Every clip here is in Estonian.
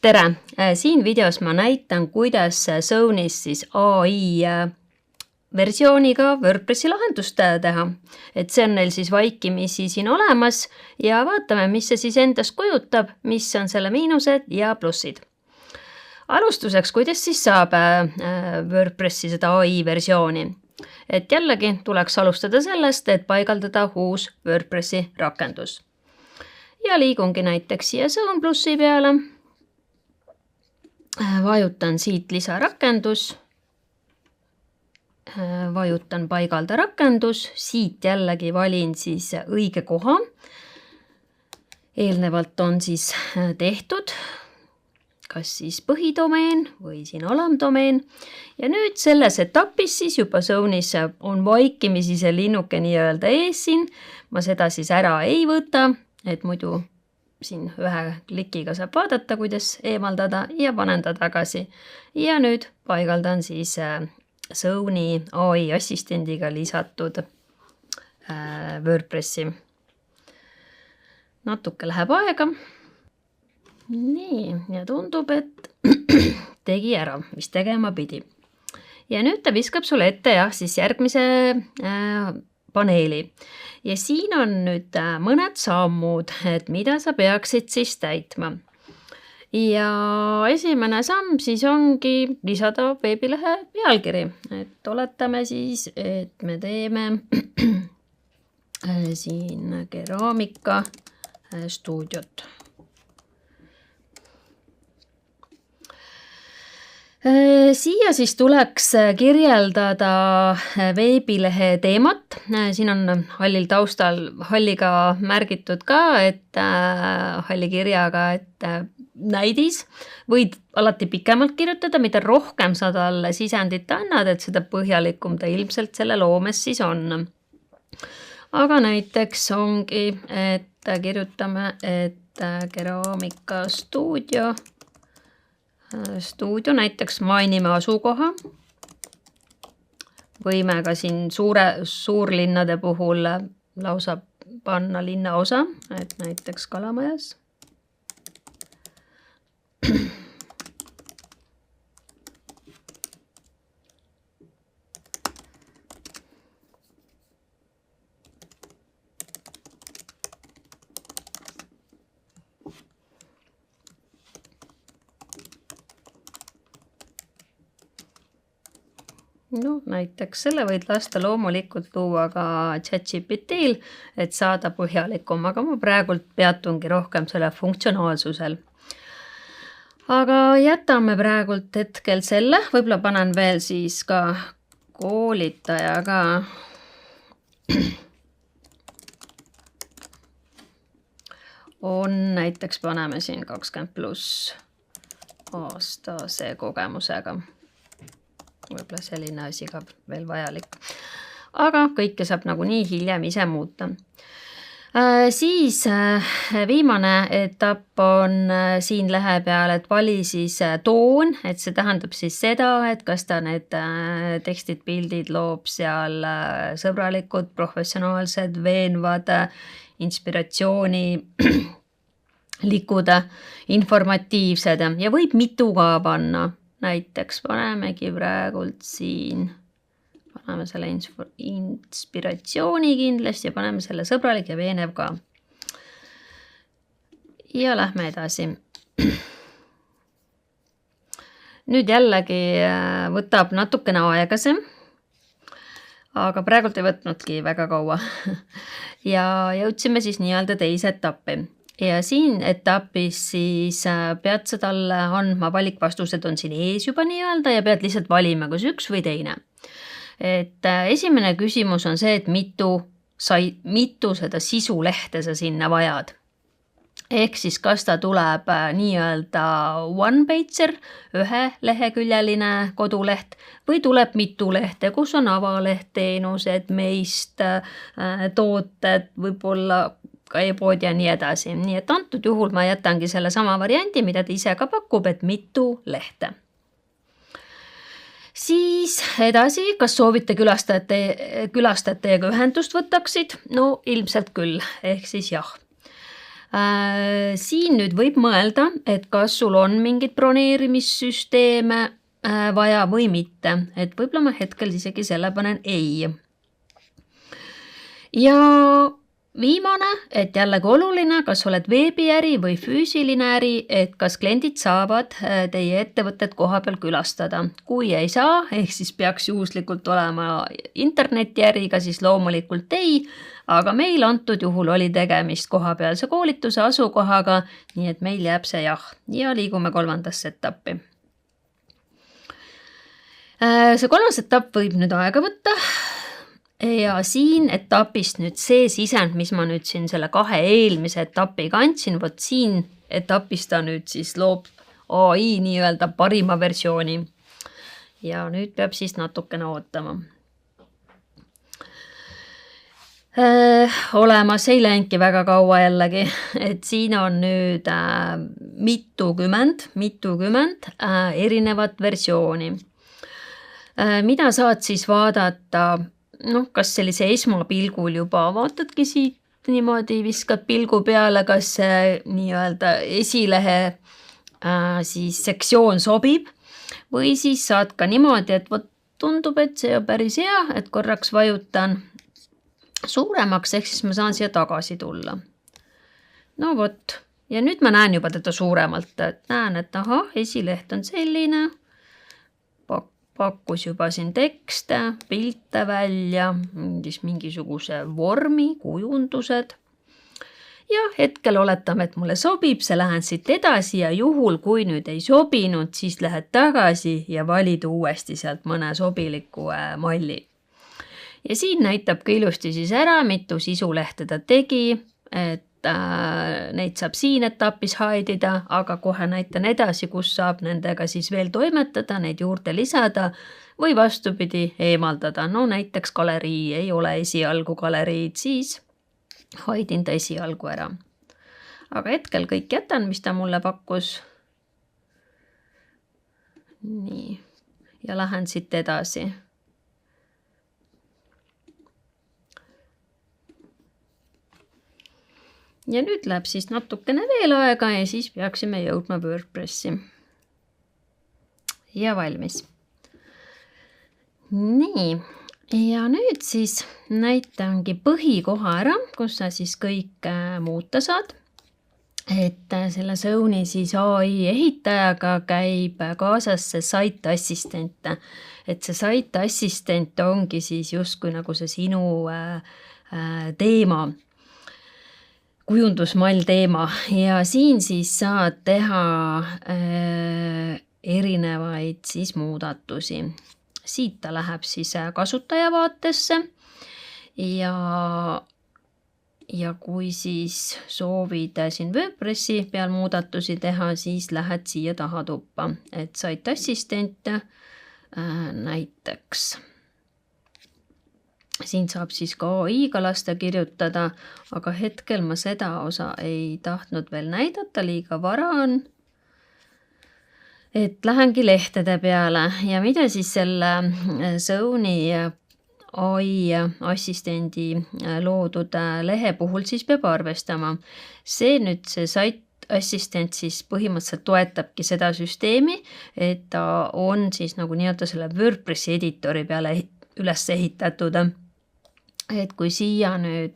Tere! Siin videos ma näitan, kuidas Zone'is siis AI versiooniga WordPressi lahendust teha. Et see on neil siis vaikimisi siin olemas ja vaatame, mis see siis endast kujutab, mis on selle miinused ja plussid. Alustuseks, kuidas siis saab WordPressi seda AI versiooni? Et jällegi tuleks alustada sellest, et paigaldada uus WordPressi rakendus. Ja liigungi näiteks siia Zone plussi peale. Vajutan siit lisarakendus. Vajutan paigalda rakendus. Siit jällegi valin siis õige koha. Eelnevalt on siis tehtud kas siis põhidomeen või siin alamdomeen. Ja nüüd selles etapis siis juba Zone'is on vaikimisi see linnuke nii-öelda ees siin. Ma seda siis ära ei võta, et muidu siin ühe klikiga saab vaadata, kuidas eemaldada ja panen ta tagasi. Ja nüüd paigaldan siis Zone'i AI assistendiga lisatud WordPressi. Natuke läheb aega. Nii, ja tundub, et tegi ära, mis tegema pidi. Ja nüüd ta viskab sulle ette siis järgmise paneeli. Ja siin on nüüd mõned sammud, et mida sa peaksid siis täitma. Ja esimene samm siis ongi lisada veebilehe pealkiri. Et oletame siis, et me teeme siin keraamika stuudiot. Siia siis tuleks kirjeldada veebilehe teemat. Siin on hallil taustal halliga märgitud ka, et halli kirjaga, et näidis. Võid alati pikemalt kirjutada, mida rohkem sa talle sisendit annad, et seda põhjalikum ta ilmselt selle loomes siis on. Aga näiteks ongi, et kirjutame, et keraamika stuudio näiteks mainime asukoha. Võime ka siin suurlinnade puhul lausa panna linnaosa, et näiteks Kalamajas. No, näiteks selle võid lasta loomulikult luua ka ChatGPT-l, et saada põhjalikum, aga ma praegult peatungi rohkem selle funktsionaalsusel. Aga jätame praegult hetkel selle, võib-olla panen veel siis ka koolitaja ka. On näiteks paneme siin 20+ aastase kogemusega. Võib-olla selline asi ka veel vajalik. Aga kõike saab nagunii hiljem ise muuta. Siis viimane etapp on siin lehe peal, et vali siis toon, et see tähendab siis seda, et kas ta need tekstid, pildid loob seal sõbralikud, professionaalsed, veenvad, inspiratsiooni likud, informatiivsed ja võib mitu ka panna. Näiteks panemegi praegult siin, paneme selle inspiratsiooni kindlasti ja paneme selle sõbralik ja veenev ka. Ja lähme edasi. Nüüd jällegi võtab natukene aegasem, aga praegult ei võtnudki väga kaua. Ja jõudsime siis nii-öelda teise etappi. Ja siin etapis siis pead sa talle andma valikvastused on siin ees juba nii-öelda ja pead lihtsalt valima, kas üks või teine. Et esimene küsimus on see, et mitu seda sisulehte sa sinna vajad. Ehk siis kas ta tuleb nii-öelda one-pager, ühe leheküljeline koduleht või tuleb mitu lehte, kus on avaleht, teenused, meist, tooted, võib-olla ka e-pood ja nii edasi. Nii et antud juhul ma jätangi selle sama variandi, mida ta ise ka pakub, et mitu lehte. Siis edasi, kas soovite külastajatega ühendust võtaksid? No ilmselt küll, ehk siis jah. Siin nüüd võib mõelda, et kas sul on mingit broneerimissüsteeme vaja või mitte, et võib-olla ma hetkel isegi selle panen ei. Ja viimane, et jällegi oluline, kas oled veebiäri või füüsiline äri, et kas kliendid saavad teie ettevõtet koha peal külastada. Kui ei saa, ehk siis peaks juhuslikult olema internetiäriga, siis loomulikult ei, aga meil antud juhul oli tegemist kohapealse koolituse asukohaga, nii et meil jääb see jah. Ja liigume kolmandasse etappi. See kolmas etapp võib nüüd aega võtta. Ja siin etapist nüüd see sisend, mis ma nüüd siin selle 2 eelmise etapiga andsin, vot siin etapist ta nüüd siis loob AI nii-öelda parima versiooni. Ja nüüd peab siis natukene ootama. Olemas ei läinudki väga kaua jällegi, et siin on nüüd mitukümmend erinevat versiooni. Mida saad siis vaadata? Kas sellise esmapilgul juba vaatadki siit niimoodi, viskad pilgu peale, kas see nii-öelda esilehe siis sektsioon sobib või siis saad ka niimoodi, et vot tundub, et see on päris hea, et korraks vajutan suuremaks, ehk siis ma saan siia tagasi tulla. No vot, ja nüüd ma näen juba teda suuremalt, et näen, et ahah, esileht on selline, pakkus juba siin tekste, pilte välja, mingisuguse vormi, kujundused. Ja hetkel oletame, et mulle sobib, see lähen siit edasi ja juhul, kui nüüd ei sobinud, siis lähed tagasi ja valid uuesti sealt mõne sobiliku malli. Ja siin näitab ka ilusti siis ära, mitu sisulehte ta tegi, et neid saab siin etapis haidida, aga kohe näitan edasi, kus saab nendega siis veel toimetada, neid juurde lisada või vastupidi eemaldada. No näiteks galerii ei ole esialgu galeriid, siis haidin ta esialgu ära. Aga hetkel kõik jätan, mis ta mulle pakkus. Nii, ja lähen siit edasi. Ja nüüd läheb siis natukene veel aega ja siis peaksime jõudma WordPressi. Ja valmis. Nii, ja nüüd siis näitangi põhikoha ära, kus sa siis kõik muuta saad. Et selle Zone'i siis AI ehitajaga käib kaasas see site assistent. Et see site assistent ongi siis justkui nagu see sinu teema. Kujundusmall teema ja siin siis saad teha erinevaid siis muudatusi. Siit ta läheb siis kasutaja vaatesse ja kui siis soovid siin WordPressi peal muudatusi teha, siis lähed siia taha tuppa, et site assistent näiteks. Siin saab siis ka AI-ga lasta kirjutada, aga hetkel ma seda osa ei tahtnud veel näidata, liiga vara on. Et lähengi lehtede peale ja mida siis selle Zone'i AI assistendi loodud lehe puhul siis peab arvestama. See nüüd see site assistent siis põhimõtteliselt toetabki seda süsteemi, et ta on siis nagu nii-öelda selle WordPressi editori peale üles ehitatud. Et kui siia nüüd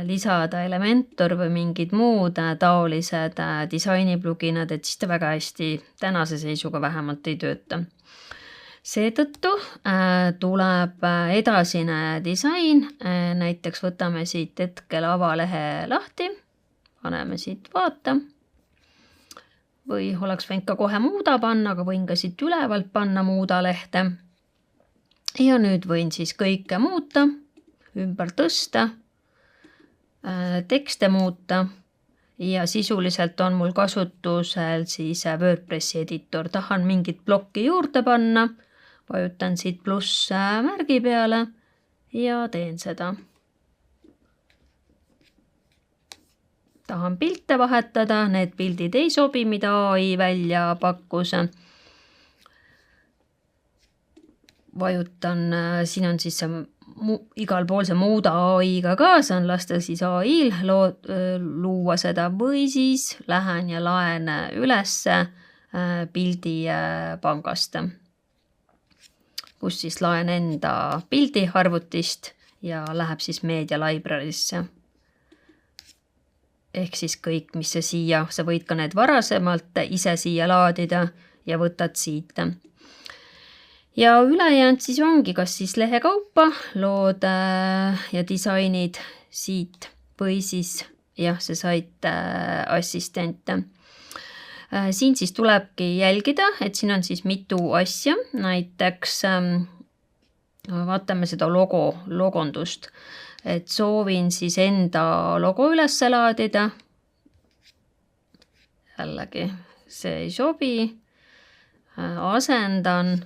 lisada Elementor või mingid muud taolised disainipluginad, et siis ta väga hästi tänase seisuga vähemalt ei tööta. Seetõttu tuleb edasine disain, näiteks võtame siit hetkel avalehe lahti, paneme siit vaata, või oleks võinud ka kohe muuda panna, aga võin ka siit ülevalt panna muuda lehte. Ja nüüd võin siis kõike muuta, ümber tõsta, tekste muuta ja sisuliselt on mul kasutusel siis WordPressi editor. Tahan mingit plokki juurde panna, vajutan siit pluss märgi peale ja teen seda. Tahan pilte vahetada, need pildid ei sobi, mida AI välja pakkus. Vajutan, siin on siis see igal pool see muuda AI-ga ka, saan lasta siis AI-l luua seda või siis lähen ja laen ülesse pildi pangast, kus siis laen enda pildi arvutist ja läheb siis Media Library'sse. Ehk siis kõik, mis see siia, sa võid ka need varasemalt ise siia laadida ja võtad siit. Ja ülejäänud siis ongi kas siis lehekaupa lood ja disainid siit või siis jah, see sait assistent. Siin siis tulebki jälgida, et siin on siis mitu asja, näiteks vaatame seda logondust, et soovin siis enda logo üles laadida. Jällegi, see ei sobi. Asendan,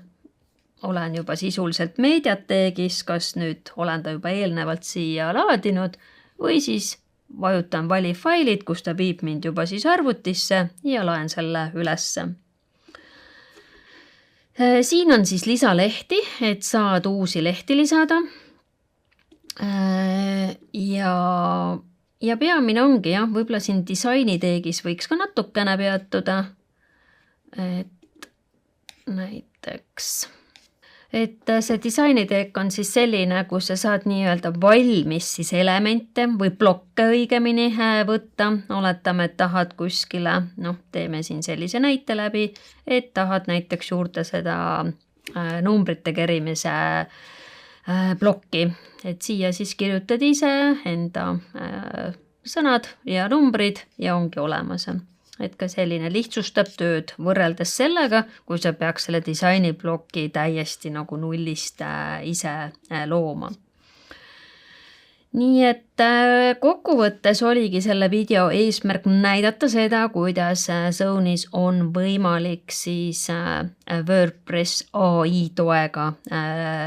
olen juba sisuliselt Mediatekis, kas nüüd olen ta juba eelnevalt siia laadinud või siis vajutan vali failid, kus ta viib mind juba siis arvutisse ja laen selle ülesse. Siin on siis lisalehti, et saad uusi lehti lisada. Ja peamine ongi jah, võib-olla siin disainiteegis võiks ka natukene peatuda. Et näiteks, et see disainiteek on siis selline, kus sa saad nii-öelda valmis siis elemente või blokke õigemini võtta. Oletame, et tahad kuskile, teeme siin sellise näite läbi, et tahad näiteks juurde seda numbrite kerimise blokki, et siia siis kirjutad ise enda sõnad ja numbrid ja ongi olemas. Et ka selline lihtsustab tööd võrreldes sellega, kui sa peaks selle disainibloki täiesti nagu nullist ise looma. Nii et kokkuvõttes oligi selle video eesmärk näidata seda, kuidas Zone'is on võimalik siis WordPress AI toega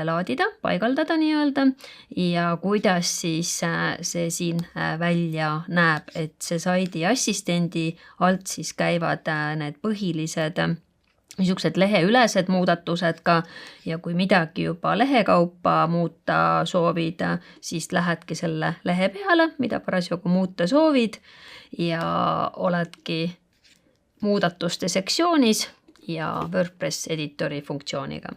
laadida, paigaldada nii-öelda ja kuidas siis see siin välja näeb, et see saidi assistendi alt siis käivad need põhilised niisugused leheülesed muudatused ka ja kui midagi juba lehekaupa muuta soovid, siis lähedki selle lehe peale, mida parasjagu muuta soovid ja oledki muudatuste sektsioonis ja WordPress editori funktsiooniga.